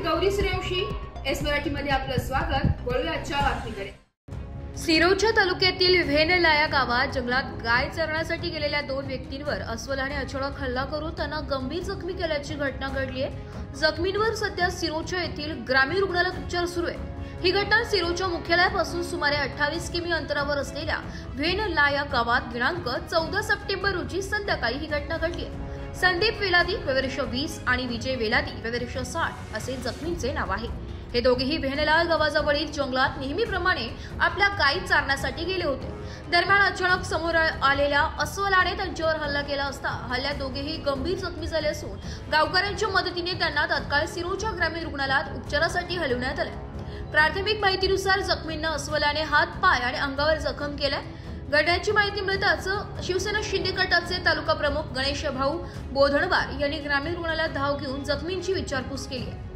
Gauri Suryavanshi, S मराठीमध्ये आपलं स्वागत। वळूया आजच्या बातमीकडे। सिरोंचा तालुक्यातील व्हेनलाया गावात जंगलात गाय चरण्यासाठी गेलेल्या 2 व्यक्तींवर अस्वलाने अचानक हल्ला करून त्यांना गंभीर जखमी केल्याची घटना घडली आहे। जखमींवर सध्या सिरोंचा येथील ग्रामीण रुग्णालयात उपचार सुरू आहे। ही घटना सिरोंचा मुख्यालयापासून सुमारे 28 किमी अंतरावर असलेल्या व्हेनलाया गावात दिनांक 14 सप्टेंबर रोजी संध्याकाळी ही घटना घडली आहे। संदीप वेलादी वयवर्ष 20 आणि विजय वेलादी वयवर्ष 60 असे जखमींचे नाव आहे। हे दोघेही व्हेनलाया गावाजवळील जंगलात नेहमीप्रमाणे आपल्या गायी चारण्यासाठी गेले होते। दरम्यान अचानक समोर आलेल्या अस्वलाने त्यांच्यावर हल्ला केला असता हल्ल्यात दोघेही गंभीर जखमी झाले असून गावकऱ्यांच्या मदतीने त्यांना तात्काळ सिरोंचा ग्रामीण रुग्णालयात उपचारासाठी हलवण्यात आले। प्राथमिक माहितीनुसार जखमींना अस्वलाने हात, पाय आणि अंगावर जखम केलाय। घटनेची माहिती मिळताच शिवसेना शिंदे गटाचे तालुका प्रमुख गणेश भाऊ बोधणवार यांनी ग्रामीण रुग्णालयात धाव घेऊन जखमींची विचारपूस केली आहे।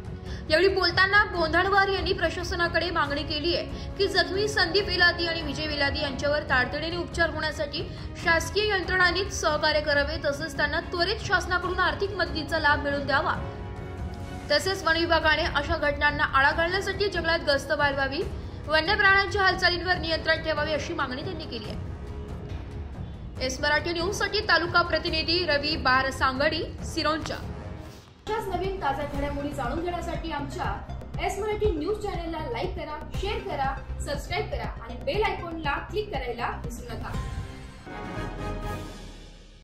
यावेळी बोलताना बोधणवार यांनी प्रशासनाकडे मागणी केली आहे की जखमी संदीप वेलादी आणि विजय वेलादी यांच्यावर तातडीने उपचार होण्यासाठी शासकीय यंत्रणांनी सहकार्य करावे, तसेच त्यांना त्वरित शासनाकडून आर्थिक मदतीचा लाभ मिळवून द्यावा। तसेच वन विभागाने अशा घटनांना आळा घालण्यासाठी जंगलात गस्त वाढवावी, वन्य प्राण्यांच्या हालचालींवर नियंत्रण ठेवावे अशी मागणी त्यांनी केली आहे। एस मराठी न्यूज साठी तालुका प्रतिनिधी रवी बारसांगडी, सिरोंचा। अशाच नवीन ताज्या घडामोडी जाणून घेण्यासाठी आमच्या एस मराठी न्यूज चॅनलला लाईक करा, शेअर करा, सबस्क्राइब करा आणि बेल आयकॉनला क्लिक करायला विसरू नका।